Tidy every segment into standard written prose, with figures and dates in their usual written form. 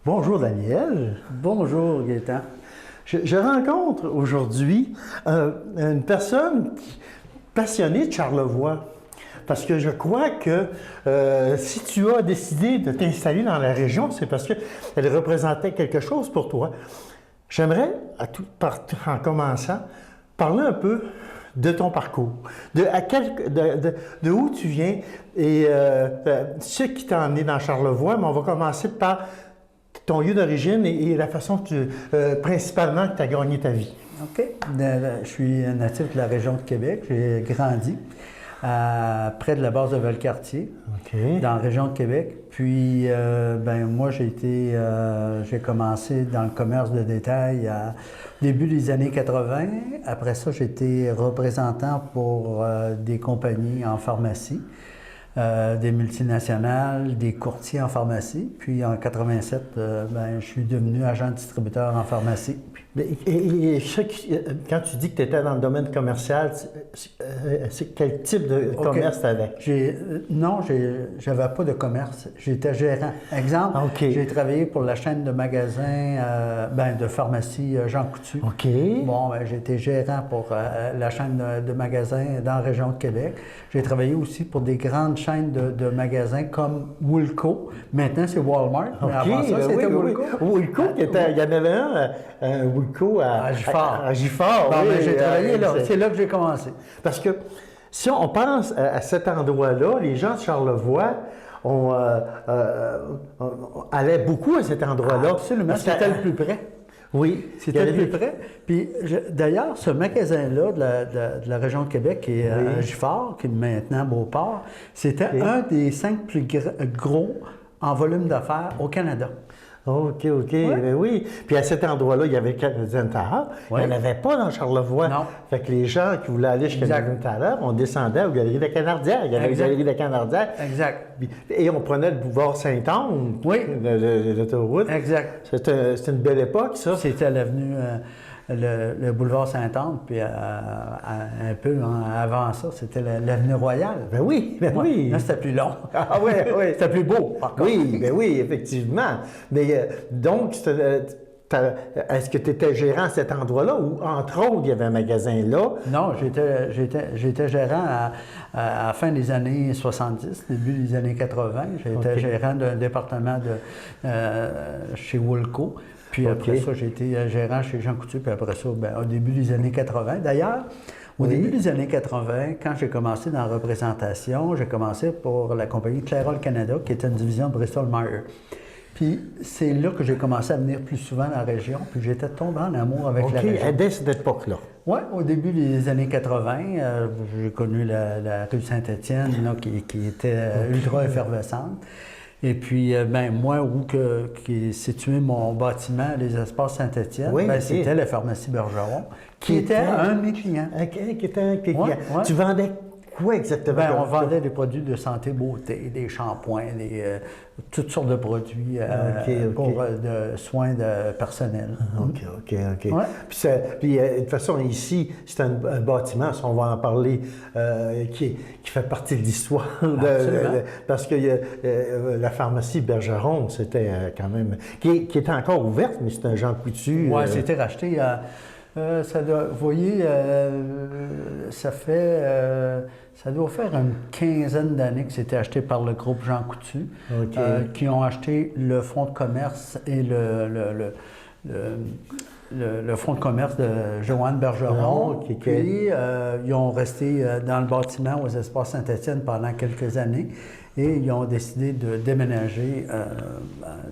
Bonjour Daniel. Bonjour Gaétan. Je rencontre aujourd'hui une personne passionnée de Charlevoix. Parce que je crois que si tu as décidé de t'installer dans la région, c'est parce qu'elle représentait quelque chose pour toi. J'aimerais, en commençant, parler un peu de ton parcours, de où tu viens et ce qui t'a emmené dans Charlevoix, mais on va commencer par ton lieu d'origine et la façon principalement que tu as gagné ta vie. OK. Je suis natif de la région de Québec. J'ai grandi près de la base de Valcartier, dans la région de Québec. Puis, moi, j'ai commencé dans le commerce de détail au début des années 80. Après ça, j'ai été représentant pour des compagnies en pharmacie. Des multinationales, des courtiers en pharmacie. Puis en 87, je suis devenu agent distributeur en pharmacie. Quand tu dis que tu étais dans le domaine commercial, c'est quel type de commerce tu avais? Non, j'avais pas de commerce. J'étais gérant. Exemple, j'ai travaillé pour la chaîne de magasins, de pharmacie Jean Coutu. J'étais gérant pour la chaîne de magasins dans la région de Québec. J'ai travaillé aussi pour des grandes chaînes de magasins comme Woolco. Maintenant, c'est Walmart. Mais avant ça, c'était Woolco. Woolco, il y en avait un Woolco à Gifford. À Gifford. J'ai travaillé là. C'est là que j'ai commencé. Parce que si on pense à cet endroit-là, les gens de Charlevoix allaient beaucoup à cet endroit-là. Absolument. C'était le plus près. Oui. C'était le plus près. Puis d'ailleurs, ce magasin-là de la région de Québec, qui est à Gifford, qui est maintenant Beauport, c'était un des 5 plus gros en volume d'affaires au Canada. OK. Ben oui. Puis à cet endroit-là, il y avait le Canadian Tower. Il n'y en avait pas dans Charlevoix. Non. Fait que les gens qui voulaient aller chez Canadian Tower, on descendait aux Galeries de la Canardière. Il y avait les Galeries de la Canardière. Exact. Et on prenait le boulevard Saint-Anne, l'autoroute. Exact. C'était une belle époque, ça. C'était l'avenue... le boulevard Sainte-Anne, puis un peu avant ça, c'était l'avenue Royale. Ben oui. Là, c'était plus long. Ah oui. C'était plus beau, par contre. Oui, effectivement. Mais donc, est-ce que tu étais gérant à cet endroit-là ou, entre autres, il y avait un magasin là? Non, j'étais gérant à la fin des années 70, début des années 80. J'étais gérant d'un département chez Woolco. Puis après ça, j'ai été gérant chez Jean Coutu, puis après ça, au début des années 80. D'ailleurs, au début des années 80, quand j'ai commencé dans la représentation, j'ai commencé pour la compagnie Clairol Canada, qui était une division de Bristol-Myers. Puis c'est là que j'ai commencé à venir plus souvent dans la région, puis j'étais tombé en amour avec la région. Dès cette époque-là? Oui, au débui des années 80, j'ai connu la rue Saint-Étienne, qui était ultra effervescente. Et puis, moi, qui est situé mon bâtiment, les Espaces Saint-Étienne, c'était la pharmacie Bergeron, qui était un de mes clients. Qui était un de tes clients. Tu vendais quoi exactement? On vendait des produits de santé, beauté, des shampoings, toutes sortes de produits pour de soins personnels. OK. Puis, de toute façon, ici, c'est un bâtiment, on va en parler, qui fait partie de l'histoire. Parce que la pharmacie Bergeron, c'était quand même... Qui était encore ouverte, mais c'est un Jean Coutu. Oui, c'était racheté vous voyez, ça doit faire une quinzaine d'années que c'était acheté par le groupe Jean Coutu, qui ont acheté le fonds de commerce et le fonds de commerce de Joanne Bergeron. Puis, ils ont resté dans le bâtiment aux Espaces Saint-Étienne pendant quelques années. Et ils ont décidé de déménager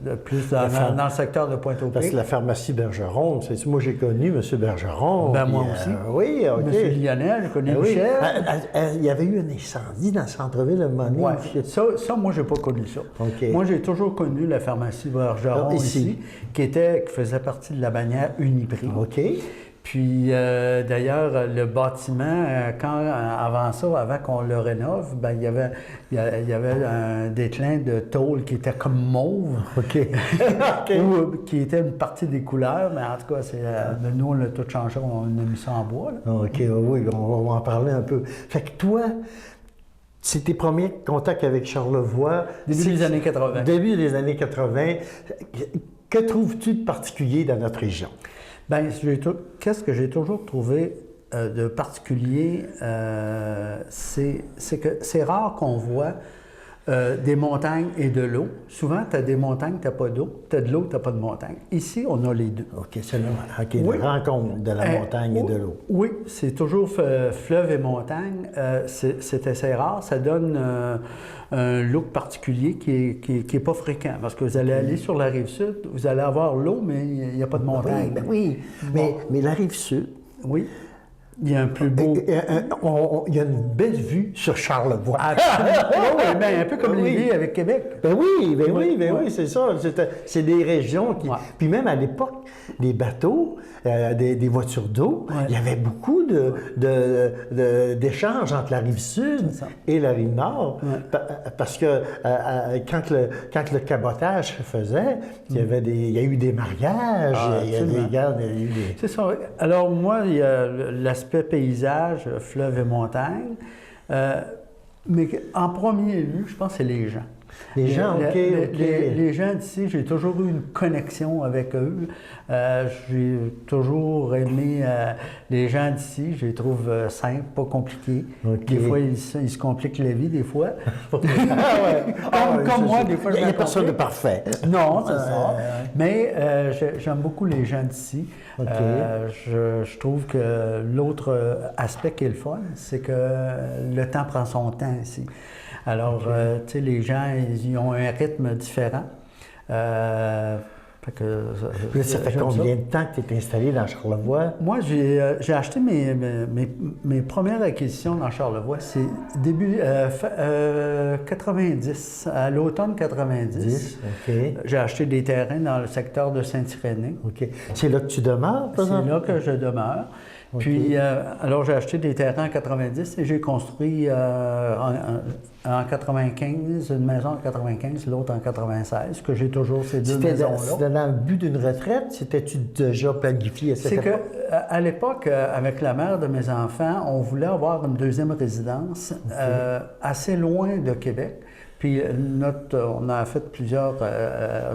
de plus dans le secteur de Pointe-aux-Pitres. Parce que la pharmacie Bergeron, moi j'ai connu M. Bergeron. Moi aussi. Oui, OK. M. Lionel, j'ai connu Michel. Il y avait eu un incendie dans le centre-ville de Montréal. Oui, ça, moi, j'ai pas connu ça. Moi, j'ai toujours connu la pharmacie Bergeron ici, qui faisait partie de la bannière Uniprix. OK. Puis, d'ailleurs, le bâtiment, avant qu'on le rénove, il y avait un déclin de tôle qui était comme mauve, qui était une partie des couleurs, mais en tout cas, nous, on l'a tout changé, on a mis ça en bois. Là. OK, oui, on va en parler un peu. Fait que toi, c'est tes premiers contacts avec Charlevoix. Début des années 80. Début des années 80. Que trouves-tu de particulier dans notre région? Bien, qu'est-ce que j'ai toujours trouvé de particulier, c'est que c'est rare qu'on voit des montagnes et de l'eau. Souvent, tu as des montagnes, tu n'as pas d'eau. Tu as de l'eau, tu n'as pas de montagne. Ici, on a les deux. OK, c'est normal. OK, Oui. la rencontre de la montagne et de l'eau. Oui, c'est toujours fleuve et montagne. C'est assez rare. Ça donne un look particulier qui est pas fréquent. Parce que vous allez aller sur la rive sud, vous allez avoir l'eau, mais il n'y a pas de montagne. Oui. Mais la rive sud, oui. Il y a un plus beau... il y a une belle vue sur Charlevoix. Oui, ben, un peu comme Lévis avec Québec. Oui, c'est ça. C'est des régions qui... Ouais. Puis même à l'époque, les bateaux, des voitures d'eau, il y avait beaucoup d'échanges entre la rive sud et la rive nord. Ouais. Parce que quand le cabotage se faisait, il y a eu des mariages, il y a eu des... C'est ça. Alors moi, il y a l'aspect paysage, fleuve et montagne. Mais en premier lieu, je pense que c'est les gens. Les gens, OK. Les gens d'ici, j'ai toujours eu une connexion avec eux. J'ai toujours aimé les gens d'ici. Je les trouve simples, pas compliqués. Okay. Des fois, ils se compliquent la vie, des fois. Comme moi, des fois, il n'y a personne de parfait. Non, c'est ça. Mais j'aime beaucoup les gens d'ici. Okay. Je trouve que l'autre aspect qui est le fun, c'est que le temps prend son temps ici. Alors, tu sais, les gens, ils ont un rythme différent. Ça fait combien de temps que tu es installé dans Charlevoix? Moi, j'ai acheté mes premières acquisitions dans Charlevoix. C'est début 90, à l'automne 90. Okay. J'ai acheté des terrains dans le secteur de Saint-Irénée. OK. C'est là que tu demeures, par exemple? C'est là que je demeure. Okay. Puis, alors, j'ai acheté des terrains en 90 et j'ai construit en 95, une maison en 95, l'autre en 96, que j'ai toujours ces deux maisons-là. C'était dans le but d'une retraite? C'était-tu déjà planifié à cette époque? C'est qu'à l'époque, avec la mère de mes enfants, on voulait avoir une deuxième résidence assez loin de Québec. Puis on a fait plusieurs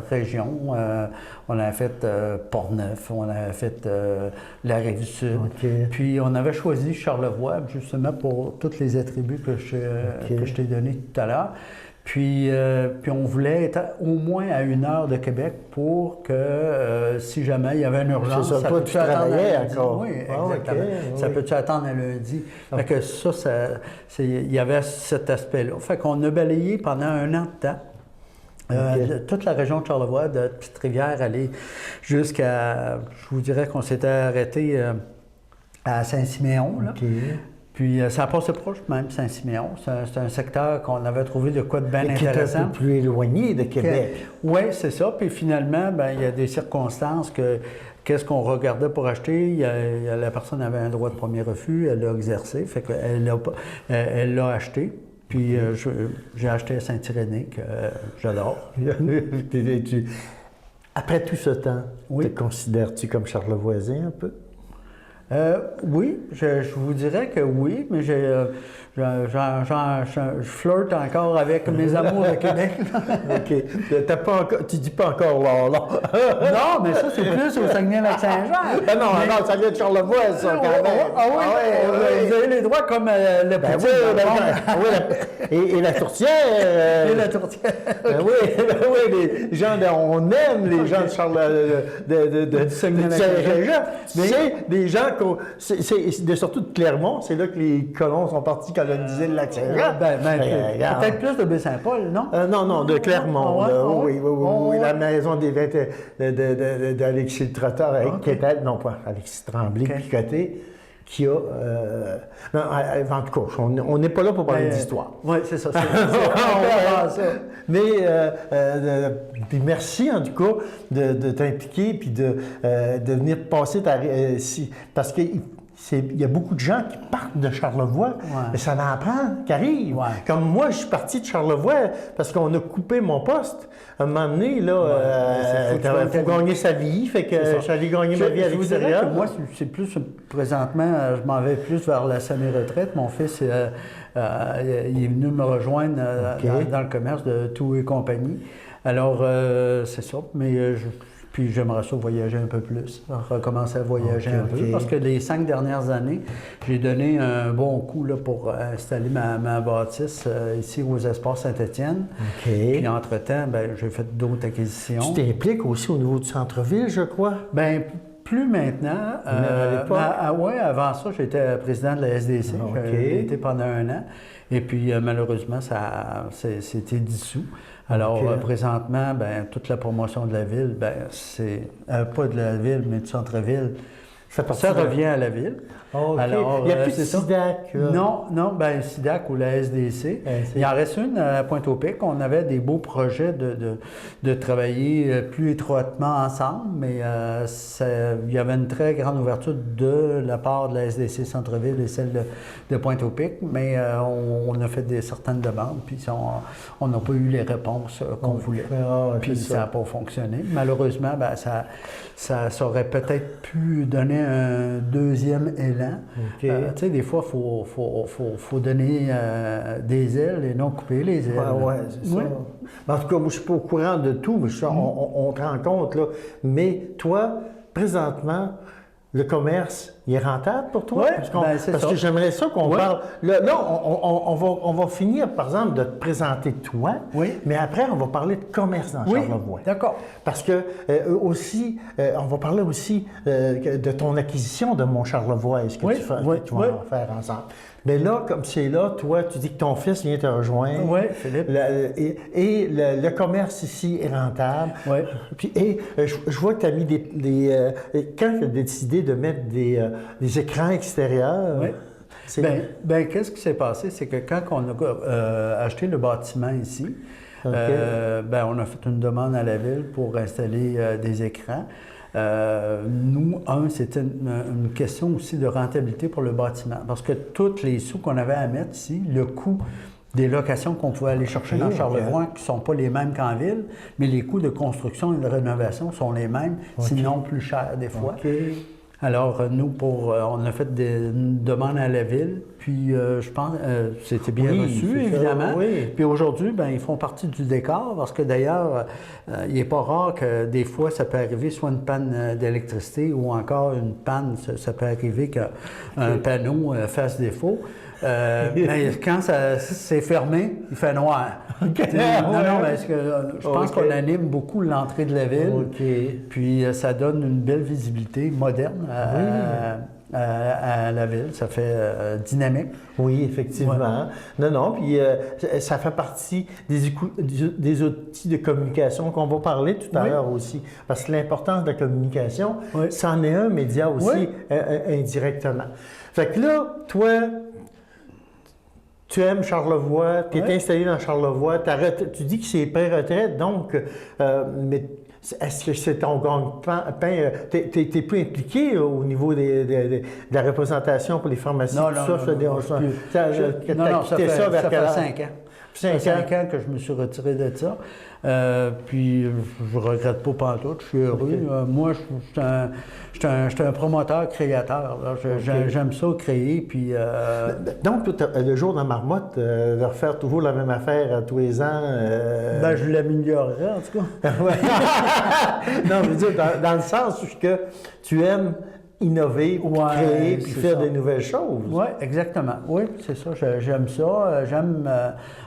régions. On a fait Port-Neuf, on a fait la Rive-Sud. Okay. Puis on avait choisi Charlevoix, justement pour tous les attributs que je t'ai donnés tout à l'heure. Puis on voulait être au moins à 1 heure de Québec pour que si jamais il y avait une urgence, ça peut-tu attendre à lundi? Oui, exactement. Ça peut-tu attendre à lundi? Fait que il y avait cet aspect-là. Fait qu'on a balayé pendant 1 an de temps. Toute la région de Charlevoix, de Petite-Rivière, aller jusqu'à, je vous dirais qu'on s'était arrêté à Saint-Siméon. Puis ça passait proche même, Saint-Siméon. C'est un secteur qu'on avait trouvé de quoi de bien intéressant. Qui est un peu plus éloigné de Québec. Oui, c'est ça. Puis finalement, il y a des circonstances que qu'est-ce qu'on regardait pour acheter. La personne avait un droit de premier refus, elle l'a exercé, fait qu'elle l'a acheté. Puis j'ai acheté à Saint-Irénée, que j'adore. Après tout ce temps, te considères-tu comme charlevoisien un peu? Oui, je vous dirais que oui, mais je flirte encore avec mes amours de Québec. OK. Tu dis pas encore là. Non, mais ça, c'est plus au Saguenay-Lac-Saint-Jean. Non, ça vient de Charlevoix, ça, quand même. Vous avez les droits comme le petit. Et la tourtière. Et la tourtière. Oui, les gens, on aime les gens de Saguenay-Lac-Saint-Jean. C'est des gens, surtout de Clermont, c'est là que les colons sont partis coloniser le Lac-Saint-Jean. Peut-être plus de Baie-Saint-Paul, non? Non, de Clermont. Oui. La maison des vins d'Alexis le Trotteur, qui était, non pas Alexis Tremblay, Picoté, qui a... en tout cas, on n'est pas là pour parler d'histoire. Oui, c'est ça. Mais puis merci, en tout cas, de t'impliquer puis de venir passer parce que il y a beaucoup de gens qui partent de Charlevoix, mais ça en prend qui arrivent. Ouais. Comme moi, je suis parti de Charlevoix parce qu'on a coupé mon poste. À un moment donné, il faut gagner sa vie, fait que j'allais gagner ma vie à l'extérieur. Je vous dirais que moi, c'est plus, présentement, je m'en vais plus vers la semi-retraite. Mon fils, il est venu me rejoindre dans le commerce de Tout et compagnie. Alors, c'est ça, mais Puis j'aimerais ça voyager un peu plus, recommencer à voyager un peu. Parce que les 5 dernières années, j'ai donné un bon coup là, pour installer ma bâtisse ici aux Espaces Saint-Étienne. Puis entre-temps, ben, j'ai fait d'autres acquisitions. Tu t'impliques aussi au niveau du centre-ville, je crois? Bien, plus maintenant. Oui, avant ça, j'étais président de la SDC. J'ai été pendant 1 an. Et puis, malheureusement, c'était dissous. Alors, présentement, ben, toute la promotion de la ville, ben, c'est pas de la ville, mais du centre-ville. Ça revient à la ville. Alors, il n'y a plus de SIDAC. Non, ben SIDAC ou la SDC. Il en reste une à Pointe-au-Pic. On avait des beaux projets de travailler plus étroitement ensemble, mais il y avait une très grande ouverture de la part de la SDC Centre-Ville et celle de Pointe-au-Pic, mais on a fait certaines demandes, puis on n'a pas eu les réponses qu'on voulait. Puis ça n'a pas fonctionné. Malheureusement, ben, ça aurait peut-être pu donner un deuxième élan. Tu sais, des fois, il faut donner des ailes et non couper les ailes. Oui, c'est ça. En tout cas, moi, je ne suis pas au courant de tout, mais on te rend compte, là. Mais toi, présentement, le commerce, il est rentable pour toi? Oui, parce que j'aimerais ça qu'on parle. Là, on va finir, par exemple, de te présenter toi, mais après, on va parler de commerce dans Charlevoix. D'accord. Parce que aussi, on va parler aussi de ton acquisition de Mont-Charlevoix. Est-ce que tu vas en faire ensemble? Mais là, comme c'est là, toi, tu dis que ton fils vient te rejoindre. Oui, Philippe. Le commerce ici est rentable. Oui. Puis, je vois que tu as mis quand tu as décidé de mettre des écrans extérieurs. Oui. Ben, qu'est-ce qui s'est passé? C'est que quand on a acheté le bâtiment ici, on a fait une demande à la ville pour installer des écrans. Nous, c'était une question aussi de rentabilité pour le bâtiment. Parce que tous les sous qu'on avait à mettre ici, le coût des locations qu'on pouvait aller chercher dans Charlevoix, qui ne sont pas les mêmes qu'en ville, mais les coûts de construction et de rénovation sont les mêmes, sinon plus chers des fois. Alors, nous, on a fait une demande à la ville, puis je pense c'était bien reçu, évidemment. Puis aujourd'hui, ben, ils font partie du décor, parce que d'ailleurs, il n'est pas rare que des fois, ça peut arriver soit une panne d'électricité ou encore une panne, ça peut arriver qu'un panneau fasse défaut. Mais quand c'est fermé, il fait noir. Non, parce que je pense qu'on anime beaucoup l'entrée de la ville. Puis ça donne une belle visibilité moderne à la ville. Ça fait dynamique. Oui, effectivement. Non, puis ça fait partie des outils de communication qu'on va parler tout à l'heure aussi. Parce que l'importance de la communication, c'en est un média aussi indirectement. Fait que là, toi, tu aimes Charlevoix, tu es installé dans Charlevoix, tu dis que c'est pré-retraite, donc, mais est-ce que c'est ton gagne-pain? Tu n'es plus impliqué au niveau de la représentation pour les pharmacies? Non, ça fait 5 ans. 5 ans que je me suis retiré de ça. Puis je ne regrette pas pantoute, je suis heureux. Moi, je suis un promoteur créateur. J'aime ça créer. Puis, Donc, le jour de la marmotte, de refaire toujours la même affaire tous les ans. Je l'améliorerai en tout cas. Non, je veux dire, dans le sens où tu aimes innover, créer, puis faire des nouvelles choses. Oui, exactement. Oui, c'est ça. J'aime ça. J'aime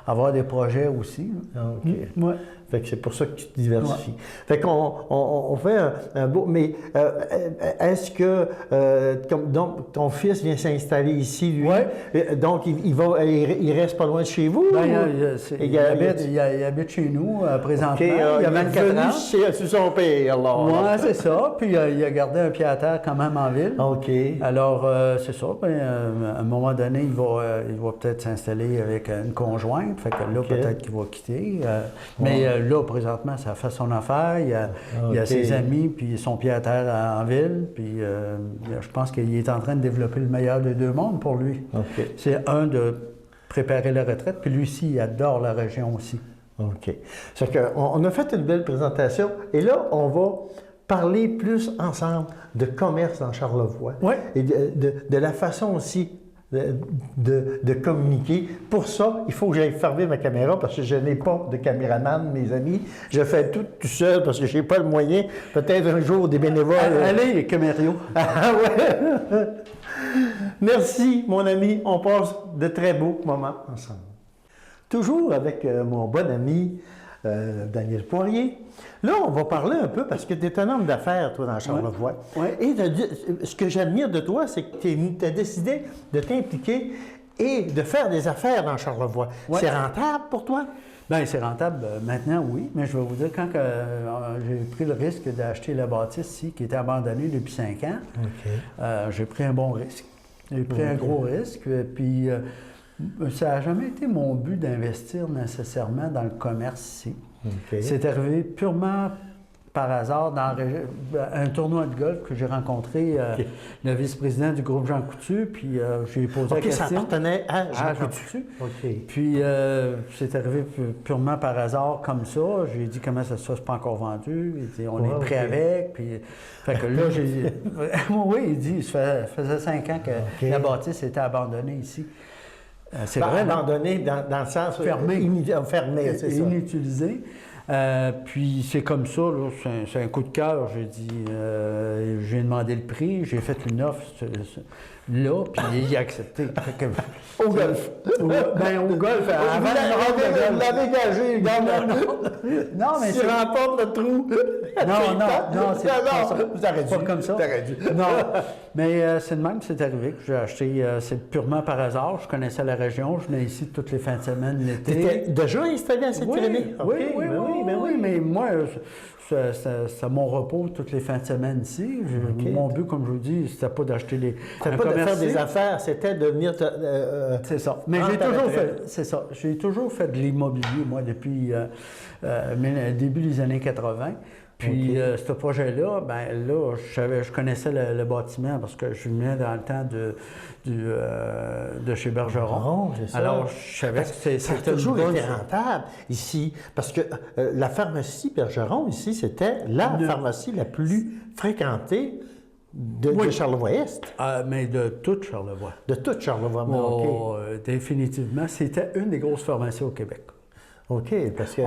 avoir des projets aussi. OK. Fait que c'est pour ça que tu te diversifies. Fait qu'on fait un beau... Mais est-ce que donc, ton fils vient s'installer ici, lui? Donc, il reste pas loin de chez vous? Il habite chez nous présentement. Il a 24 ans. C'est son père, là. Oui, c'est ça. Puis il a gardé un pied à terre quand même en ville. OK. Alors, c'est ça. À un moment donné, il va peut-être s'installer avec une conjointe. Fait que là, peut-être qu'il va quitter. Mais là, présentement, ça fait son affaire. Il y a ses amis, puis son pied à terre en ville. Puis je pense qu'il est en train de développer le meilleur des deux mondes pour lui. C'est de préparer la retraite, puis lui aussi, il adore la région aussi. OK. C'est qu'on a fait une belle présentation, et là, on va parler plus ensemble de commerce dans Charlevoix. Et de la façon aussi de communiquer. Pour ça, il faut que j'aille fermer ma caméra parce que je n'ai pas de caméraman, mes amis. Je fais tout seul parce que je n'ai pas le moyen. Peut-être un jour des bénévoles. Allez, Camério. Ah ouais! Merci, mon ami. On passe de très beaux moments ensemble. Toujours avec mon bon ami Daniel Poirier. Là, on va parler un peu parce que tu es un homme d'affaires, toi, dans Charlevoix. Ouais. Et ce que j'admire de toi, c'est que tu as décidé de t'impliquer et de faire des affaires dans Charlevoix. Ouais. C'est rentable pour toi? Bien, c'est rentable maintenant, oui, mais je vais vous dire, quand j'ai pris le risque d'acheter la bâtisse ici, qui était abandonnée depuis 5 ans, j'ai pris un bon risque. J'ai pris un gros risque, puis ça n'a jamais été mon but d'investir nécessairement dans le commerce ici. C'est arrivé purement par hasard dans un tournoi de golf que j'ai rencontré le vice-président du groupe Jean Coutu, puis j'ai posé la question. Ça appartenait à Jean Coutu. Puis c'est arrivé purement par hasard comme ça. J'ai dit comment ça se fait, c'est pas encore vendu. Il dit on est prêt avec. Puis fait que là j'ai dit oui, il dit ça faisait 5 ans que la bâtisse était abandonnée ici. C'est vrai, abandonné dans le sens fermé, c'est ça. Inutilisé. Puis c'est comme ça, là, c'est un coup de cœur. J'ai dit, j'ai demandé le prix, j'ai fait une offre là, puis il a accepté. Au golf. Ben au golf, avant vous l'avez gagé, non, mais tu remportes le trou. Non, c'est pas comme ça. Non, mais c'est de même que c'est arrivé que j'ai acheté, c'est purement par hasard. Je connaissais la région, je venais ici toutes les fins de semaine, l'été. Tu étais déjà installé à Saint-Irénée? Oui, mais moi, c'est mon repos toutes les fins de semaine ici. Mon but, comme je vous dis, c'était pas d'acheter des... C'était pas de faire des affaires, c'était de venir... c'est ça. Mais j'ai toujours fait de l'immobilier, moi, depuis le début des années 80. Puis ce projet-là, ben là, je connaissais le bâtiment parce que je venais dans le temps de chez Bergeron. Alors, je savais que c'était toujours été rentable ici, parce que la pharmacie Bergeron ici, c'était la pharmacie la plus fréquentée de Charlevoix-Est. Mais de toute Charlevoix. De toute Charlevoix, définitivement. C'était une des grosses pharmacies au Québec. OK, parce que...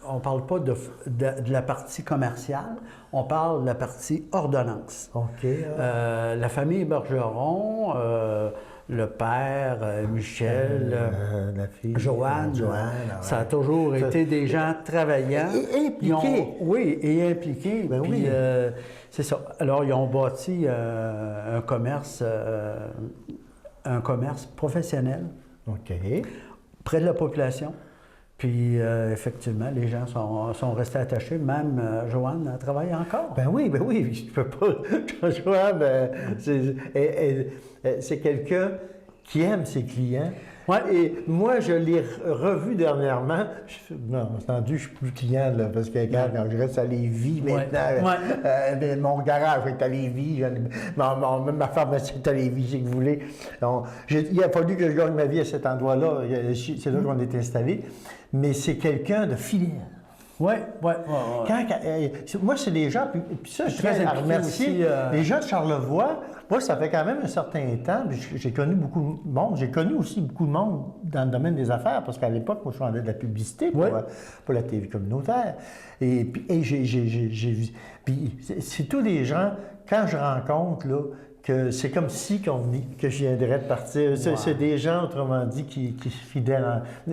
On parle pas de la partie commerciale, on parle de la partie ordonnance. OK. La famille Bergeron, le père, Michel, la fille, Joanne, ça a toujours été des gens travaillants. Et impliqués. Et impliqués. Ben puis, c'est ça. Alors, ils ont bâti un commerce professionnel. OK. Près de la population. Puis, effectivement, les gens sont restés attachés. Même Joanne travaille encore. Ben oui, je peux pas... Joanne, c'est quelqu'un qui aime ses clients. Ouais. Et moi, je l'ai revu dernièrement. Non, entendu, je ne suis plus client, là, parce que quand je reste à Lévis maintenant, mon garage est à Lévis, ma pharmacie est à Lévis, si vous voulez. Donc, il a fallu que je gagne ma vie à cet endroit-là. C'est là qu'on est installé. Mais c'est quelqu'un de fidèle. Oui. Moi, c'est des gens, puis ça, je tiens à remercier aussi, les gens de Charlevoix. Moi, ça fait quand même un certain temps, puis j'ai connu beaucoup de monde. J'ai connu aussi beaucoup de monde dans le domaine des affaires, parce qu'à l'époque, moi, je faisais de la publicité pour la TV communautaire. Et j'ai vu. Puis c'est tous des gens, quand je rencontre, là, que c'est comme si que je viendrais de partir. C'est des gens, autrement dit, qui sont fidèles.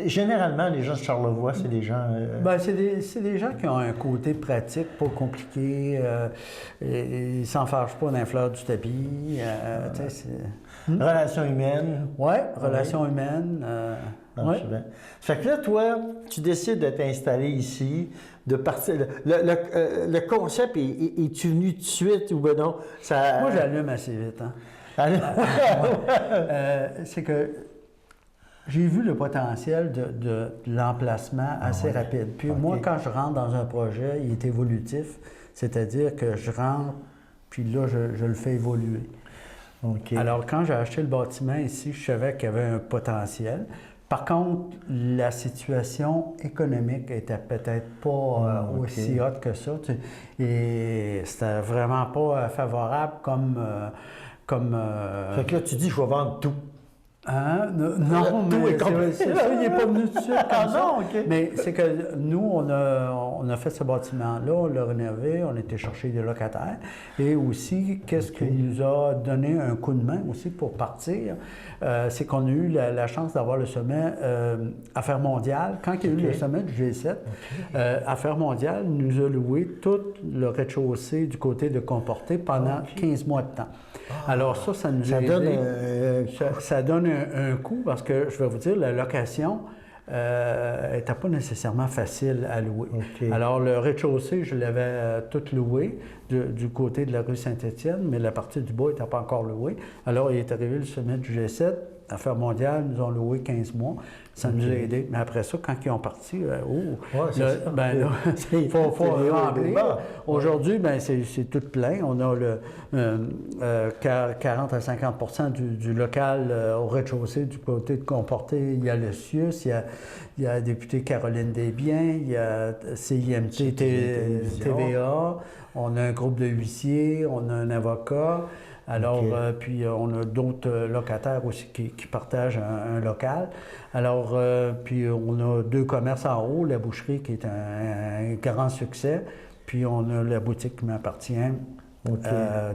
Généralement, les gens de Charlevoix, c'est des gens... c'est des gens qui ont un côté pratique, pas compliqué. Ils ne s'en fâchent pas d'un fleur du tapis. Relations humaines. Oui, relations humaines. Fait que là, toi, tu décides de t'installer ici, de partir. Le concept, es-tu venu tout de suite ou ben non? Moi, j'allume assez vite. C'est que j'ai vu le potentiel de l'emplacement assez rapide. Puis moi, quand je rentre dans un projet, il est évolutif. C'est-à-dire que je rentre, puis là, je le fais évoluer. Alors, quand j'ai acheté le bâtiment ici, je savais qu'il y avait un potentiel. Par contre, la situation économique était peut-être pas aussi haute que ça. Et c'était vraiment pas favorable comme comme... Fait que là, tu dis, je vais vendre tout. Hein? Non, mais c'est ça, il n'est pas venu tout de suite comme ça. Non, OK. Mais c'est que nous, on a fait ce bâtiment-là, on l'a rénové, on était chercher des locataires. Et aussi, qu'est-ce qui nous a donné un coup de main aussi pour partir, c'est qu'on a eu la chance d'avoir le sommet Affaires mondiales. Quand il y a eu le sommet du G7, Affaires mondiales nous a loué tout le rez-de-chaussée du côté de Comporté pendant 15 mois de temps. Alors ça nous a aidé. Ça donne un coût parce que, je vais vous dire, la location n'était pas nécessairement facile à louer. Alors, le rez-de-chaussée, je l'avais tout loué du côté de la rue Saint-Étienne, mais la partie du bas n'était pas encore louée. Alors, il est arrivé le sommet du G7. Affaires mondiales nous ont loué 15 mois. Ça nous a aidé. Mais après ça, quand ils ont parti, il faut remplir. Aujourd'hui, c'est tout plein. On a 40 à 50 du local au rez-de-chaussée du côté de Comporté. Il y a le CIUS, il y a la députée Caroline Desbiens, il y a CIMT TVA, on a un groupe de huissiers, on a un avocat. Alors, puis on a d'autres locataires aussi qui partagent un local. Alors, puis on a 2 commerces en haut, la boucherie qui est un grand succès, puis on a la boutique qui m'appartient,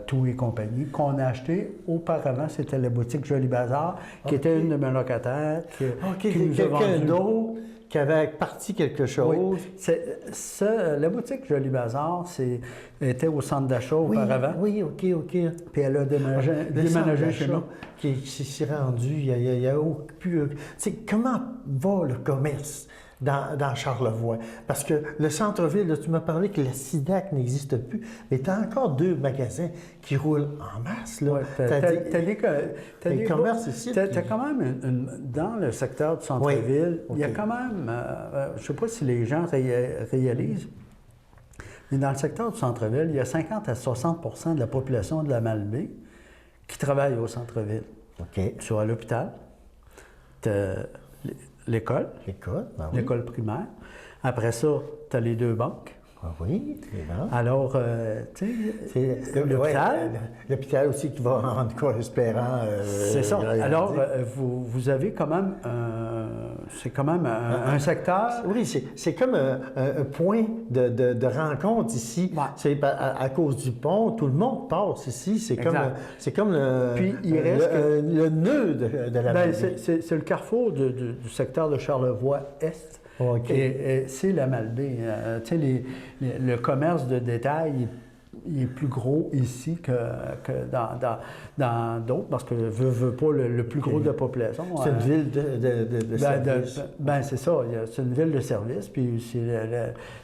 Tout et compagnie, qu'on a acheté auparavant. C'était la boutique Joli Bazar, qui était une de mes locataires. Quelqu'un d'autre qui avait parti quelque chose. La boutique Joli Bazar, était au centre d'achat auparavant. Oui, OK. Puis elle a déménagé chez nous. Qui s'est rendu, il y a plus... Comment va le commerce dans Charlevoix? Parce que le centre-ville, là, tu m'as parlé que la SIDAC n'existe plus, mais tu as encore 2 magasins qui roulent en masse. Là. T'as des commerces ici. Tu as quand même, dans le secteur du centre-ville, il y a quand même, je ne sais pas si les gens réalisent, mais dans le secteur du centre-ville, il y a 50 à 60 de la population de la Malbaie qui travaille au centre-ville. Tu vas à l'hôpital, tu as l'école, l'école primaire. Après ça, tu as les 2 banques. Oui, alors, tu sais, l'hôpital. L'hôpital aussi qui va en espérant. C'est ça. Alors, vous avez quand même c'est quand même un secteur. Oui, c'est comme un point de rencontre ici. Ouais. C'est à cause du pont, tout le monde passe ici. C'est comme le, puis, il reste le nœud de la ville. C'est le carrefour du secteur de Charlevoix-Est. Et c'est la Malbaie. Tu sais, le commerce de détail, il est plus gros ici que dans d'autres, parce que veut pas le plus gros de la population. C'est une ville de service. C'est ça. C'est une ville de service, puis c'est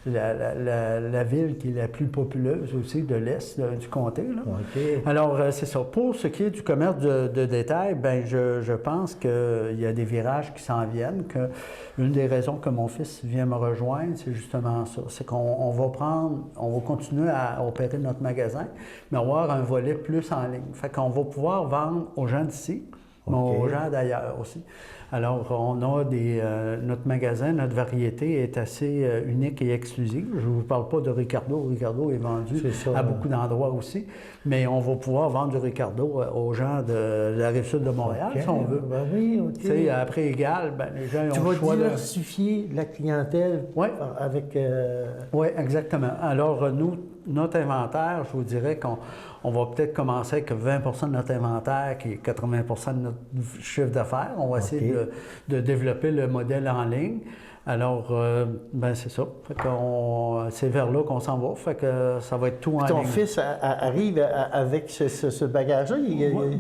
la ville qui est la plus populeuse aussi de l'Est du comté. Là. Alors, c'est ça. Pour ce qui est du commerce de détail, je pense qu'il y a des virages qui s'en viennent, que une des raisons que mon fils vient me rejoindre, c'est justement ça. C'est qu'on va continuer à opérer notre magasin, mais avoir un volet plus en ligne. Fait qu'on va pouvoir vendre aux gens d'ici, mais aux gens d'ailleurs aussi. Alors, on a notre magasin, notre variété est assez unique et exclusive. Je ne vous parle pas de Ricardo. Ricardo est vendu à beaucoup d'endroits aussi, mais on va pouvoir vendre du Ricardo aux gens de la Rive-Sud de Montréal, si on veut. Tu sais, après égal, les gens ont le choix de... Tu vas diversifier la clientèle avec... Oui, exactement. Alors, notre inventaire, je vous dirais qu'on va peut-être commencer avec 20 de notre inventaire, qui est 80 de notre chiffre d'affaires. On va essayer de développer le modèle en ligne. Alors, c'est ça. C'est vers là qu'on s'en va. Fait que ça va être tout en ligne. Ton fils arrive avec ce bagage-là?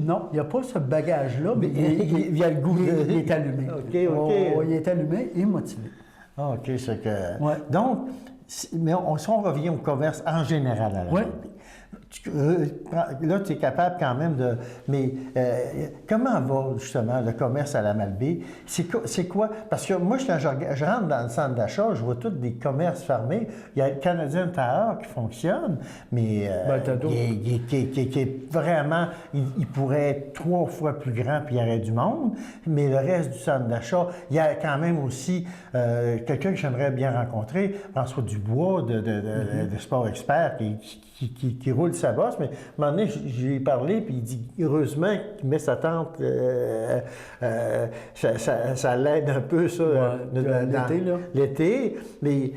Non, il n'y a pas ce bagage-là, mais il a le goût il est allumé. Il est allumé et motivé. OK, c'est que... Ouais. Donc, mais si on revient au commerce en général à la Malbaie, là, tu es capable quand même de... Mais comment va justement le commerce à la Malbaie? C'est quoi? Parce que moi, je rentre dans le centre d'achat, je vois tous des commerces fermés. Il y a le Canadien Tower qui fonctionne, mais qui est vraiment... Il pourrait être 3 fois plus grand puis il y aurait du monde. Mais le reste du centre d'achat, il y a quand même aussi quelqu'un que j'aimerais bien rencontrer, François Dubois de Sport Expert, qui roule sa bosse, mais à un moment donné, j'ai parlé, puis il dit, heureusement qu'il met sa tente, ça l'aide un peu, ça, l'été, là. L'été, mais,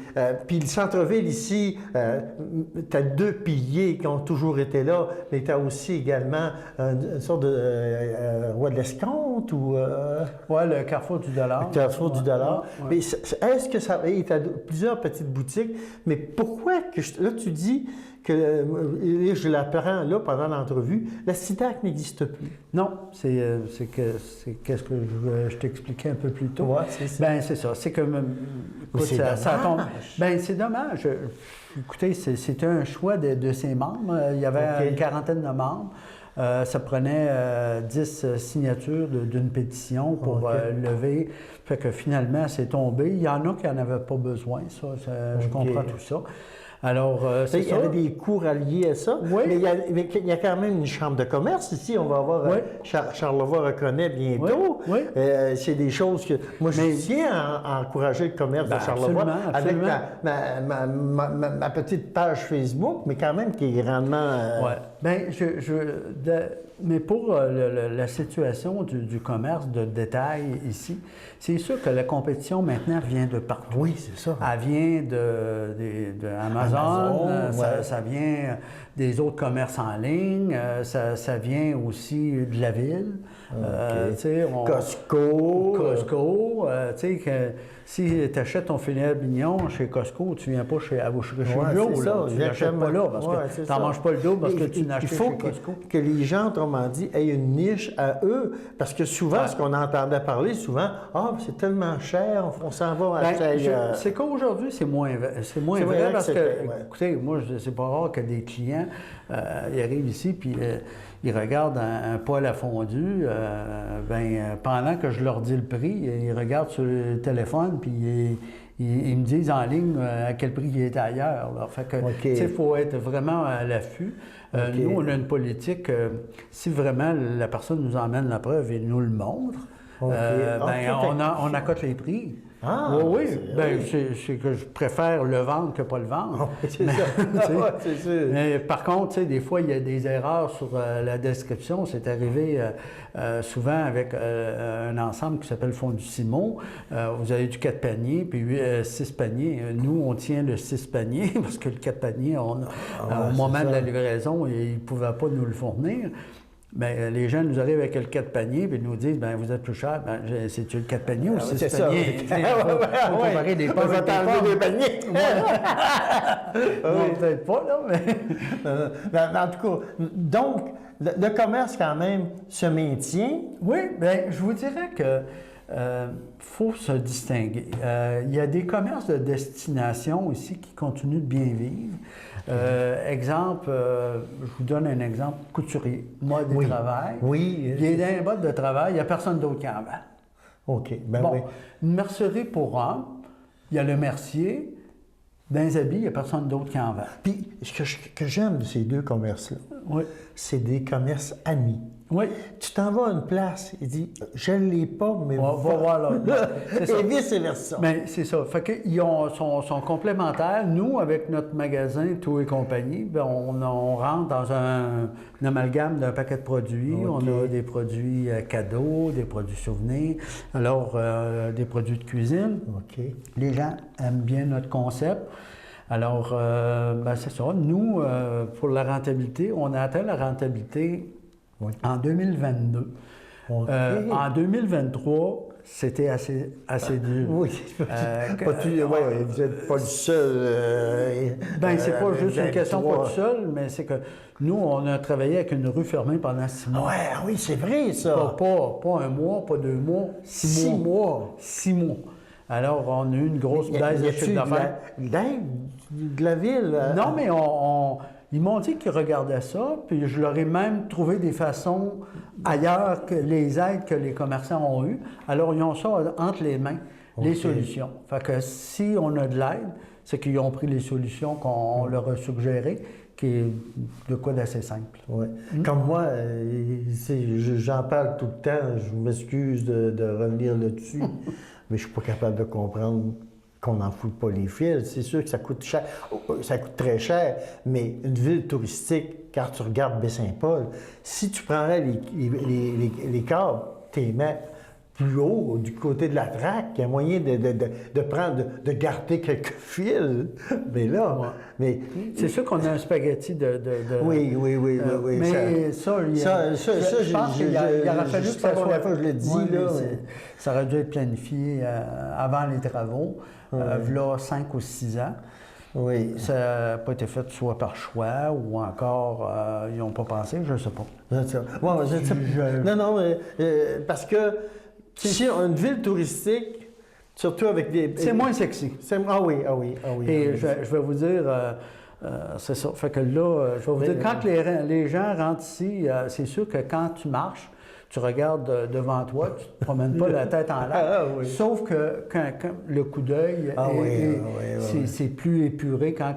puis le centre-ville ici, tu as deux piliers qui ont toujours été là, mais tu as aussi également une sorte de roi de l'escompte ou... Oui, le Carrefour du Dollar. Le Carrefour du Dollar. Ouais. Mais est-ce que ça... Tu as plusieurs petites boutiques, mais pourquoi que... Là, tu dis que, et je l'apprends là pendant l'entrevue, la SIDAC n'existe plus. Non, c'est qu'est-ce que je t'expliquais un peu plus tôt. Ouais, c'est ça. Ben c'est ça. C'est que écoute, ça tombe. Ben c'est dommage. Écoutez, c'était un choix de ses membres. Il y avait une quarantaine de membres. Ça prenait 10 signatures d'une pétition pour lever. Fait que finalement, c'est tombé. Il y en a qui n'en avaient pas besoin, ça. Je comprends tout ça. Alors, c'est ça. Il y avait des cours alliés à ça, oui. Mais il y a quand même une chambre de commerce ici. On va avoir Charlevoix reconnaît bientôt. Oui. C'est des choses que... Moi, je tiens à encourager le commerce de Charlevoix absolument. avec ma petite page Facebook, mais quand même qui est grandement... Oui. Bien, mais pour la situation du commerce de détail ici, c'est sûr que la compétition maintenant vient de partout. Oui, c'est ça. Elle vient de Amazon, ça vient des autres commerces en ligne, ça vient aussi de la ville. Costco. Tu sais, si tu achètes ton filet mignon chez Costco, tu ne viens pas chez Joe. Tu ne l'achètes pas là parce que tu n'en manges pas le double parce que tu n'achètes chez Costco. Il faut que les gens, autrement dit, aient une niche à eux. Parce que souvent, ce qu'on entendait parler, souvent, c'est tellement cher, on s'en va acheter. C'est qu'aujourd'hui, c'est moins vrai parce que, écoutez, moi, c'est pas rare que des clients, ils arrivent ici, puis ils regardent un poêle à fondu, pendant que je leur dis le prix, ils regardent sur le téléphone, puis ils me disent en ligne à quel prix il est ailleurs. Là. Fait que, tu sais, il faut être vraiment à l'affût. Nous, on a une politique, si vraiment la personne nous emmène la preuve et nous le montre, on accote les prix. Oui. C'est que je préfère le vendre que pas le vendre. C'est ça. Mais par contre, des fois, il y a des erreurs sur la description. C'est arrivé souvent avec un ensemble qui s'appelle Fonds du Simon. Vous avez du 4 paniers, puis 6 paniers. Nous, on tient le 6 paniers parce que le 4 paniers, au moment de la livraison, ils ne pouvaient pas nous le fournir. Bien, les gens nous arrivent avec le 4 paniers et nous disent, bien, vous êtes plus cher. Bien, c'est-tu le 4 paniers ou 6 paniers? Il faut comparer des pommes. On va t'enlever des paniers. Peut-être pas, là, mais... En tout cas, donc, le commerce, quand même, se maintient. Oui, bien, je vous dirais que faut se distinguer. Il y a des commerces de destination ici qui continuent de bien vivre. Exemple, je vous donne un exemple, couturier, mode et travail. Oui. Il est dans un mode de travail, il n'y a personne d'autre qui en vend. OK. Une mercerie pour hommes, il y a le mercier. Dans les habits, il n'y a personne d'autre qui en vend. Puis, ce que j'aime de ces deux commerces-là, c'est des commerces amis. Oui. Tu t'en vas à une place, il dit, je ne l'ai pas, mais on va voir là. Et vice-versa. Bien, c'est ça. Fait qu'ils sont complémentaires. Nous, avec notre magasin Tout et compagnie, bien, on rentre dans un amalgame d'un paquet de produits. On a des produits cadeaux, des produits souvenirs, alors des produits de cuisine. Les gens aiment bien notre concept. Alors, c'est ça. Nous, pour la rentabilité, on a atteint la rentabilité en 2022. En 2023, c'était assez dur. Oui. Vous n'êtes pas le seul. C'est pas juste une question pas le seul, mais c'est que nous, on a travaillé avec une rue fermée pendant 6 mois. Oui, c'est vrai, ça. Pas un mois, pas 2 mois, 6 mois. 6 mois. Alors, on a eu une grosse baisse de chiffre d'affaires. De la ville? Non, mais ils m'ont dit qu'ils regardaient ça, puis je leur ai même trouvé des façons ailleurs que les aides que les commerçants ont eues. Alors, ils ont ça entre les mains, les solutions. Fait que si on a de l'aide, c'est qu'ils ont pris les solutions qu'on leur a suggérées, qui est de quoi d'assez simple. Comme moi, j'en parle tout le temps, je m'excuse de revenir là-dessus, mais je ne suis pas capable de comprendre qu'on n'enfoule pas les fils. C'est sûr que ça coûte cher, ça coûte très cher, mais une ville touristique, quand tu regardes Baie-Saint-Paul, si tu prendrais les câbles, tu les mets plus haut, du côté de la traque, il y a moyen de garder quelques fils. Mais là, mais... C'est sûr qu'on a un spaghetti de... Oui. Mais je pense qu'il aurait fallu que ça soit... je l'ai dit, là. Ça aurait dû être planifié avant les travaux, là, 5 ou 6 ans. Oui. Ça n'a pas été fait soit par choix ou encore ils n'ont pas pensé, je ne sais pas. Non, parce que si une ville touristique, surtout avec des... C'est moins sexy. Ah oui. Et je vais vous dire, c'est ça. Fait que là, je vais vous dire, quand les gens rentrent ici, c'est sûr que quand tu marches, tu regardes devant toi, tu ne te promènes pas la tête en l'air. Sauf que quand le coup d'œil, c'est plus épuré quand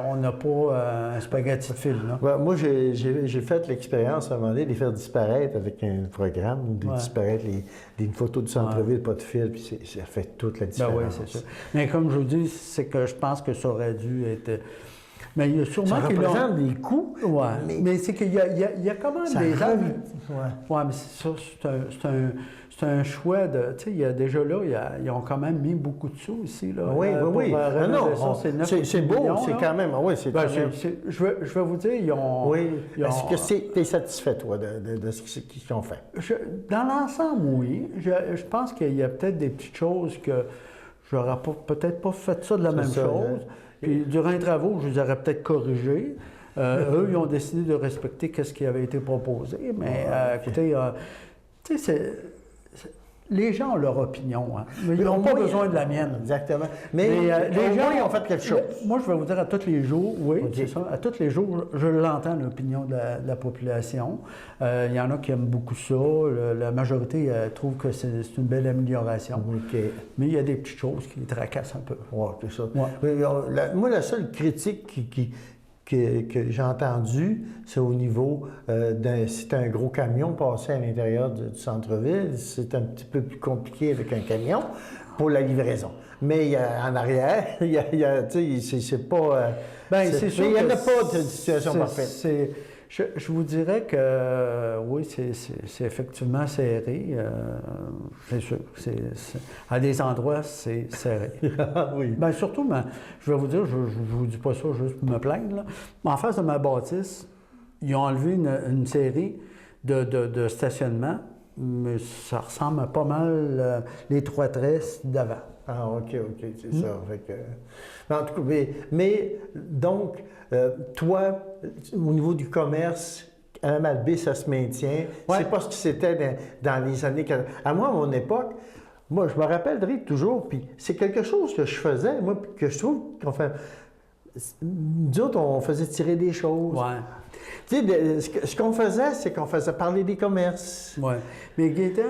on n'a pas un spaghetti de fil. Là. Moi, j'ai fait l'expérience à un moment donné de les faire disparaître avec un programme, de disparaître une photo du centre-ville, pas de fil, puis ça fait toute la différence. Oui, c'est ça. Mais comme je vous dis, c'est que je pense que ça aurait dû être... Mais il y a sûrement ça représente des coûts. Mais c'est qu'il y a quand même des gens... Oui, mais c'est ça, c'est un choix de... Tu sais, il y a déjà là, ils ont quand même mis beaucoup de sous ici. Là, oui. C'est beau, millions, c'est quand même... Oui, c'est je vais vous dire, ils ont... Oui. Est-ce que tu es satisfait, toi, de ce qu'ils ont fait? Dans l'ensemble, oui. Je pense qu'il y a peut-être des petites choses que j'aurais peut-être pas fait ça de la même chose. Puis durant les travaux, je les aurais peut-être corrigés. Eux, ils ont décidé de respecter ce qui avait été proposé. Mais écoutez, tu sais, les gens ont leur opinion. Hein. Mais ils n'ont pas besoin de la mienne. Exactement. Mais les gens, ils ont fait quelque chose. Moi, je vais vous dire à tous les jours, c'est ça. À tous les jours, je l'entends, l'opinion de la population. Il y en a qui aiment beaucoup ça. La majorité trouve que c'est une belle amélioration. Mais il y a des petites choses qui tracassent un peu. Oui, c'est ça. Moi, la seule critique que j'ai entendue, c'est au niveau c'est un gros camion passé à l'intérieur du centre-ville. C'est un petit peu plus compliqué avec un camion pour la livraison. Mais en arrière, c'est pas... c'est sûr il n'y en a pas de situation parfaite. Je vous dirais que oui, c'est effectivement serré. C'est sûr. À des endroits, c'est serré. Oui. Bien, surtout, je vais vous dire, je ne vous dis pas ça juste pour me plaindre. Là. En face de ma bâtisse, ils ont enlevé une série de stationnements, mais ça ressemble à pas mal les 3 traits d'avant. Ah, OK, c'est ça. Fait que... En tout cas, mais donc, toi, au niveau du commerce, à la Malbaie, ça se maintient. C'est pas ce que c'était dans les années... À moi, à mon époque, moi, je me rappellerai toujours, puis c'est quelque chose que je faisais, moi, que je trouve qu'on fait... Nous autres, on faisait tirer des choses. Ouais. Tu sais, ce qu'on faisait, c'est qu'on faisait parler des commerces. Oui. Mais Gaétan,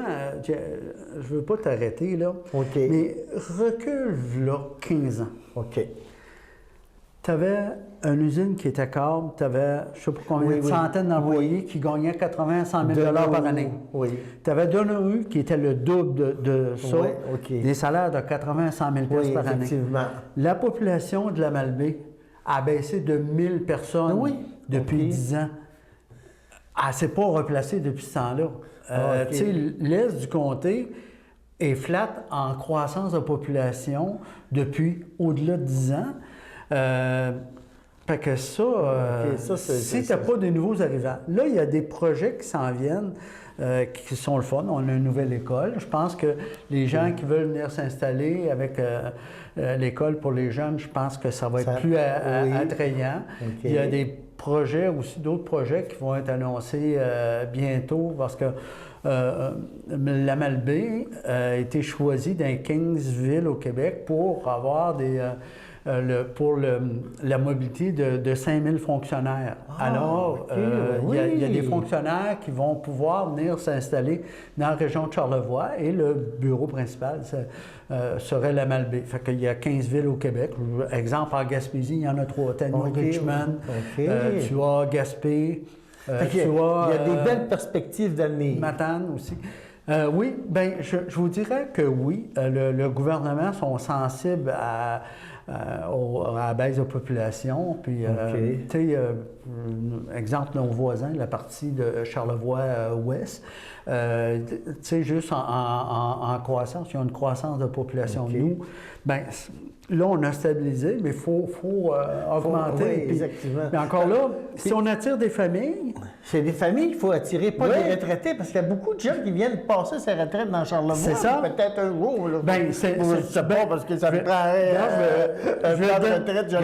je ne veux pas t'arrêter, là. OK. Mais recule, là, 15 ans. OK. Tu avais une usine qui était câble, tu avais, je ne sais pas combien de centaines d'employés qui gagnaient 80 à 100 000 par année. Oui. Tu avais Donahue qui était le double de ça, des salaires de 80 à 100 000 par année. La population de la Malbaie a baissé de 1000 personnes depuis 10 ans. Elle ne s'est pas replacée depuis ce temps-là. Tu sais, l'Est du comté est flat en croissance de population depuis au-delà de 10 ans. Fait que si tu n'as pas de nouveaux arrivants. Là, il y a des projets qui s'en viennent qui sont le fun. On a une nouvelle école. Je pense que les gens qui veulent venir s'installer avec l'école pour les jeunes, je pense que ça va être plus attrayant. Il y a des projets aussi, d'autres projets qui vont être annoncés bientôt parce que la Malbaie a été choisie dans 15 villes au Québec pour avoir la mobilité de 5000 fonctionnaires. Alors, il y a des fonctionnaires qui vont pouvoir venir s'installer dans la région de Charlevoix et le bureau principal serait la Malbaie. Fait qu'il y a 15 villes au Québec. Exemple, en Gaspésie, il y en a 3. Tu as Richmond, tu as Gaspé, tu as... Il y a des belles perspectives d'avenir. Matane aussi. Oui, bien, je vous dirais que oui. Le gouvernement sont sensibles à la baisse de population. Puis, tu sais, exemple, nos voisins, la partie de Charlevoix-Ouest, tu sais, juste en croissance, ils ont une croissance de population. Nous, bien, là, on a stabilisé, mais il faut augmenter. Oui, exactement. Mais encore là, si on attire des familles... C'est des familles qu'il faut attirer, pas des retraités, parce qu'il y a beaucoup de gens qui viennent passer sa retraite dans Charlevoix. C'est ça. Peut-être un jour. Là, ben, je sais pas, parce que ça me prend un plan de retraite.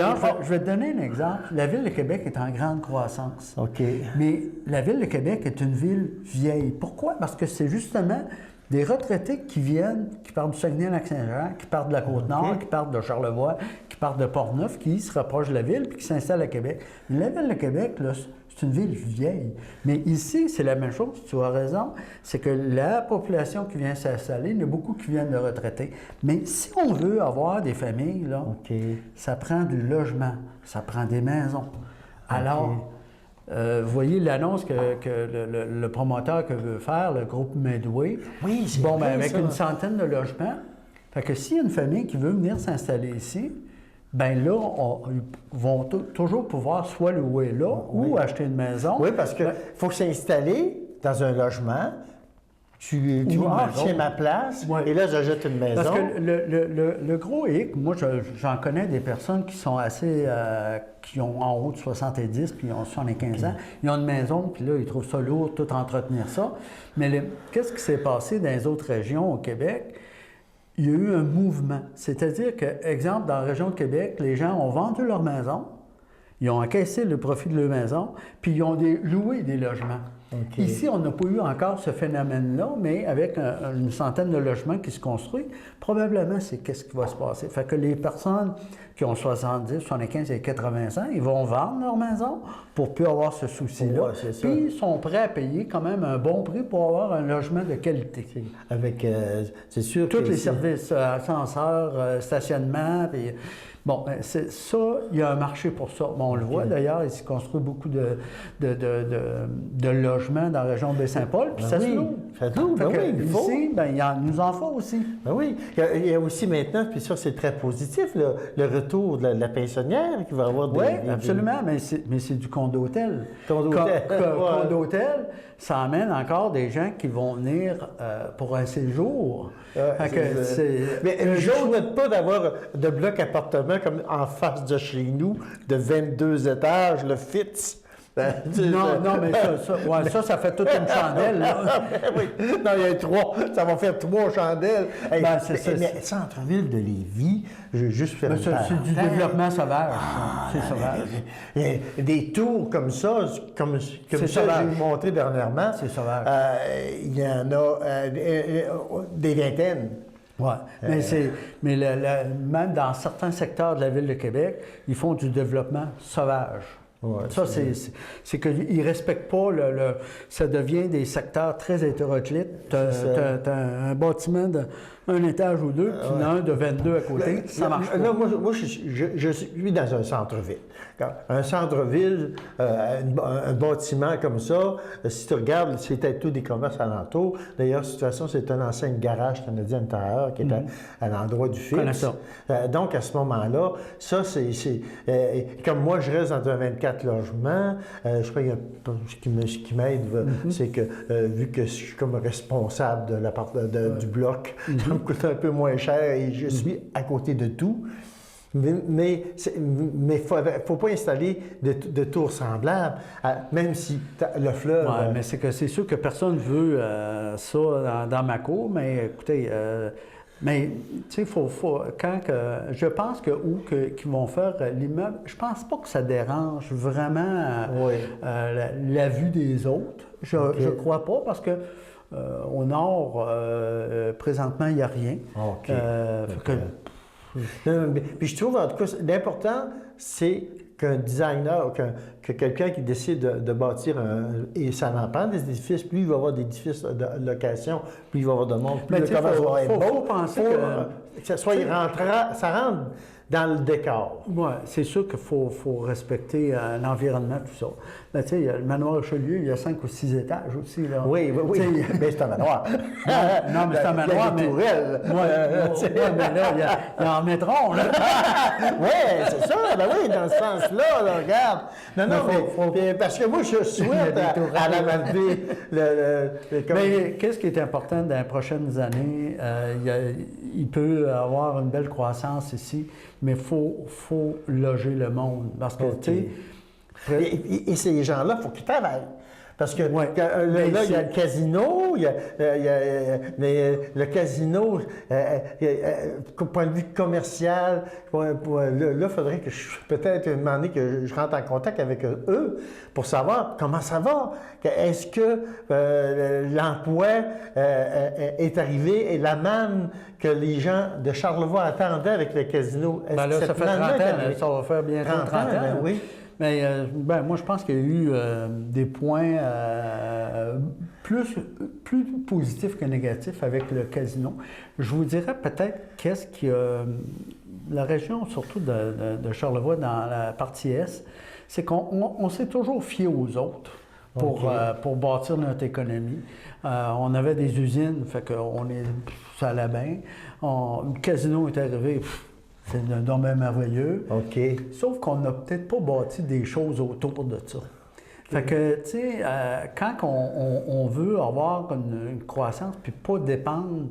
Je vais te donner un exemple. La Ville de Québec est en grande croissance. OK. Mais la Ville de Québec est une ville vieille. Pourquoi? Parce que c'est justement des retraités qui viennent, qui partent du Saguenay-Lac-Saint-Jean, qui partent de la Côte-Nord, qui partent de Charlevoix, qui partent de Portneuf, qui se rapprochent de la ville puis qui s'installent à Québec. Mais la Ville de Québec, là, c'est une ville vieille. Mais ici, c'est la même chose, tu as raison, c'est que la population qui vient s'installer, il y en a beaucoup qui viennent de retraités. Mais si on veut avoir des familles, là, ça prend du logement, ça prend des maisons. Alors, vous voyez l'annonce que le promoteur que veut faire, le groupe Medway, bon, ben, avec une centaine de logements. Fait que s'il y a une famille qui veut venir s'installer ici, bien là, ils vont toujours pouvoir soit louer là ou acheter une maison. Oui, parce qu'il faut s'installer dans un logement. Tu vas chez ma place, et là, j'ajoute une maison. Parce que le gros hic, moi, j'en connais des personnes qui sont assez... qui ont en haut de 70, puis ils ont 75 ans. Ils ont une maison, puis là, ils trouvent ça lourd, tout entretenir ça. Mais qu'est-ce qui s'est passé dans les autres régions au Québec? Il y a eu un mouvement. C'est-à-dire que, exemple, dans la région de Québec, les gens ont vendu leur maison, ils ont encaissé le profit de leur maison, puis ils ont loué des logements. Ici, on n'a pas eu encore ce phénomène-là, mais avec une centaine de logements qui se construisent, probablement, c'est qu'est-ce qui va se passer. Fait que les personnes qui ont 70, 75 et 80 ans, ils vont vendre leur maison pour ne plus avoir ce souci-là. Puis ils sont prêts à payer quand même un bon prix pour avoir un logement de qualité. Avec, c'est sûr... Tous les services, ascenseurs, stationnement, puis... Bon, ça, il y a un marché pour ça. Bon, on le voit d'ailleurs, il se construit beaucoup de logements dans la région de Baie-Saint-Paul, puis ça se loue. Ça se loue, ben oui, il faut. Ici, ben, il nous en faut aussi. Ben oui. Il y a aussi maintenant, puis ça, c'est très positif, le retour de la pensionnaire qui va avoir des... Oui, absolument, mais c'est du condo-hôtel. Condo-hôtel, ça amène encore des gens qui vont venir pour un séjour. Mais je ne souhaite pas d'avoir de bloc appartement comme en face de chez nous, de 22 étages, le Fitz. Non, mais ça fait toute une chandelle. Là. Oui. Non, il y a 3. Ça va faire 3 chandelles. Hey, mais centre-ville de Lévis, je vais juste faire c'est du développement sauvage. C'est sauvage. Des tours comme ça, comme ça que j'ai montré dernièrement. C'est sauvage. Il y en a des vingtaines. Oui, mais même dans certains secteurs de la Ville de Québec, ils font du développement sauvage. Ouais, ça, c'est qu'ils ne respectent pas ça devient des secteurs très hétéroclites. Tu as un bâtiment d'un étage ou deux, puis un de 22 à côté, ça marche pas. Là, moi je suis dans un centre-ville. Un centre-ville, un bâtiment comme ça, si tu regardes, c'est tous des commerces alentours. D'ailleurs, de toute façon, c'est un ancien garage canadien intérieur qui est à l'endroit du Fitz. Donc, à ce moment-là, ça, c'est comme moi, je reste dans un 24 logements. Je crois que ce qui m'aide, c'est que vu que je suis comme responsable de du bloc, ça me coûte un peu moins cher et je suis à côté de tout. Mais il ne faut pas installer de tours semblables, même si le fleuve... Oui, mais c'est sûr que personne ne veut ça dans ma cour, mais écoutez... mais, tu sais, je pense qu'ils vont faire l'immeuble, je pense pas que ça dérange vraiment la vue des autres. Je ne crois pas, parce que au nord, présentement, il n'y a rien. Puis je trouve, en tout cas, l'important, c'est qu'un designer, que quelqu'un qui décide de bâtir et ça en prend des édifices, plus il va y avoir d'édifices de location, plus il va y avoir de monde, plus le commerce va être beau. Faut penser que ça soit ça rentre dans le décor. Oui, c'est sûr qu'il faut respecter l'environnement, tout ça. Mais tu sais, il y a le manoir Richelieu, il y a 5 ou 6 étages aussi. Là. Oui. Mais c'est un manoir. Non, mais c'est un manoir, mais... mais là, il y a en métron, là. Oui, c'est ça, ben oui, dans ce sens-là, là, regarde. Non, mais parce que moi, je souhaite à la Malbaie Mais qu'est-ce qui est important dans les prochaines années? Il peut avoir une belle croissance ici, mais il faut loger le monde. Parce que, tu sais... Et ces gens-là, il faut qu'ils travaillent. Parce que là, il y a le casino, le casino, point de vue commercial, là, il faudrait que peut-être demander que je rentre en contact avec eux pour savoir comment ça va. Est-ce que l'emploi est arrivé et la manne que les gens de Charlevoix attendaient avec le casino? Ben là, ça fait 30 ans, ça va faire bientôt 30 ans. Ben oui. Mais moi, je pense qu'il y a eu des points plus positifs que négatifs avec le casino. Je vous dirais peut-être qu'est-ce qui la région, surtout de Charlevoix, dans la partie Est, c'est qu'on s'est toujours fié aux autres pour bâtir notre économie. On avait des usines, fait qu'on ça allait bien. Le casino est arrivé... C'est un domaine merveilleux. OK. Sauf qu'on n'a peut-être pas bâti des choses autour de ça. Fait que, tu sais, quand on veut avoir une croissance puis pas dépendre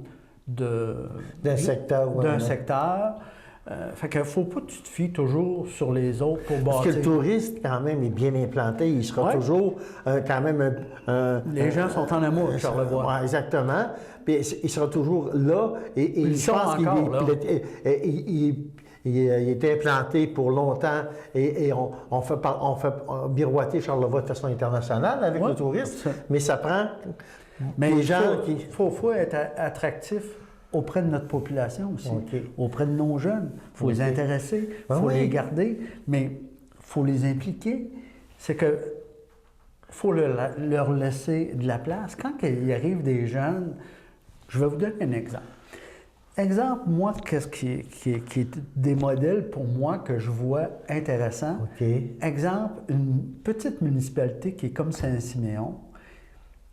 d'un secteur. Fait qu'il ne faut pas que tu te fies toujours sur les autres pour bâtir. Parce que le touriste, quand même, est bien implanté. Il sera toujours quand même les gens sont en amour de Charlevoix. Oui, exactement. Puis il sera toujours là. Et ils sont encore là. Il est implanté pour longtemps et on fait miroiter Charlevoix de façon internationale avec le tourisme. Mais ça prend des gens qui... Il faut être attractif auprès de notre population aussi, auprès de nos jeunes. Il faut les intéresser, il faut les garder, mais il faut les impliquer. C'est que faut leur laisser de la place. Quand il arrive des jeunes, je vais vous donner un exemple. Exemple, moi, qu'est-ce qui est des modèles pour moi que je vois intéressants. Exemple, une petite municipalité qui est comme Saint-Siméon,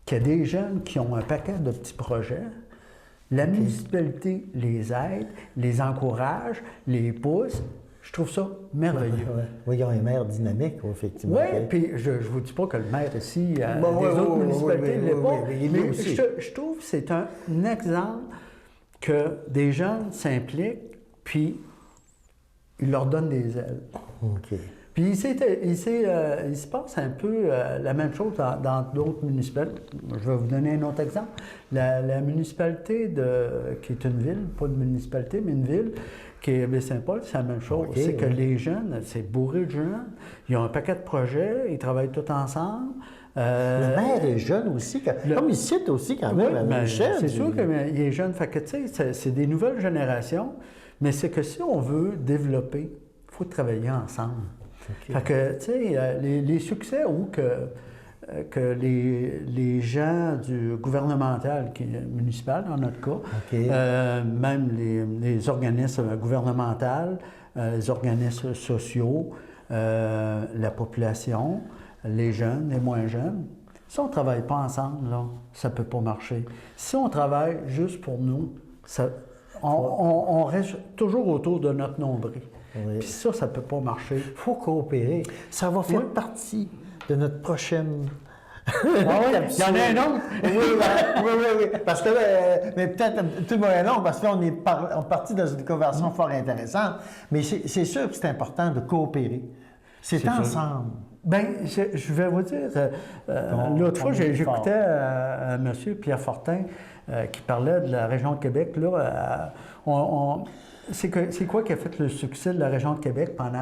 qui a des jeunes qui ont un paquet de petits projets. La municipalité les aide, les encourage, les pousse. Je trouve ça merveilleux. Oui, ils ont un maire dynamique, effectivement. Oui, puis je ne vous dis pas que le maire ici, des autres municipalités ne l'est pas, mais je trouve que c'est un exemple que des jeunes s'impliquent, puis ils leur donnent des ailes. Puis il se passe un peu la même chose dans d'autres municipalités. Je vais vous donner un autre exemple. La municipalité qui est une ville, pas une municipalité, mais une ville, qui est Baie-Saint-Paul, c'est la même chose. C'est que les jeunes, c'est bourré de jeunes, ils ont un paquet de projets, ils travaillent tous ensemble. Le maire est jeune aussi, comme ici aussi quand même, à Michel. C'est sûr qu'il est jeune. Fait que, tu sais, c'est des nouvelles générations, mais c'est que si on veut développer, il faut travailler ensemble. Fait que, tu sais, les succès ou que les gens du gouvernemental, qui est municipal dans notre cas, même les organismes gouvernementaux, les organismes sociaux, la population, les jeunes, les moins jeunes, si on ne travaille pas ensemble, là, ça ne peut pas marcher. Si on travaille juste pour nous, on reste toujours autour de notre nombril. Puis ça ne peut pas marcher. Il faut coopérer. Ça va faire partie de notre prochaine... il y en a un autre. oui. Parce que, mais peut-être tout le monde est long, parce que là, on est parti dans une conversation fort intéressante. Mais c'est sûr que c'est important de coopérer. C'est ensemble. Bien, je vais vous dire, l'autre fois, j'écoutais M. Pierre Fortin qui parlait de la région de Québec. Là, c'est quoi qui a fait le succès de la région de Québec pendant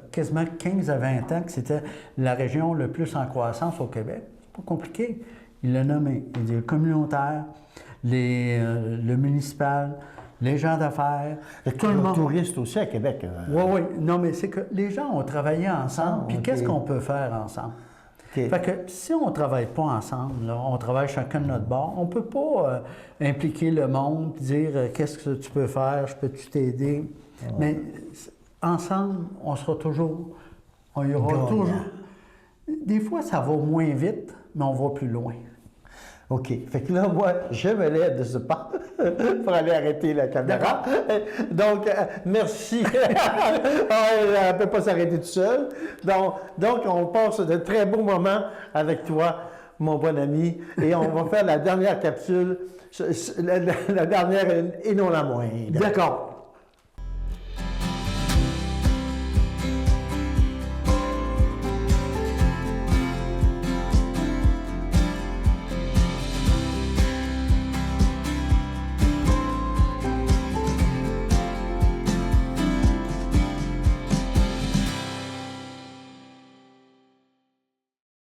quasiment 15 à 20 ans, que c'était la région le plus en croissance au Québec? C'est pas compliqué. Il l'a nommé. Il dit le communautaire, le municipal, les gens d'affaires. Et tout le monde. Touristes aussi à Québec. Oui. Non, mais c'est que les gens ont travaillé ensemble. Puis qu'est-ce qu'on peut faire ensemble? OK. Fait que si on ne travaille pas ensemble, là, on travaille chacun de notre bord, on ne peut pas impliquer le monde, dire qu'est-ce que tu peux faire, je peux-tu t'aider. Mais ensemble, on sera toujours. On y aura toujours. Des fois, ça va moins vite, mais on va plus loin. OK. Fait que là, moi, je me lève de ce pas pour aller arrêter la caméra. Donc, merci. Elle ne peut pas s'arrêter toute seule. Donc, on passe de très beaux moments avec toi, mon bon ami. Et on va faire la dernière capsule, la dernière et non la moindre. D'accord.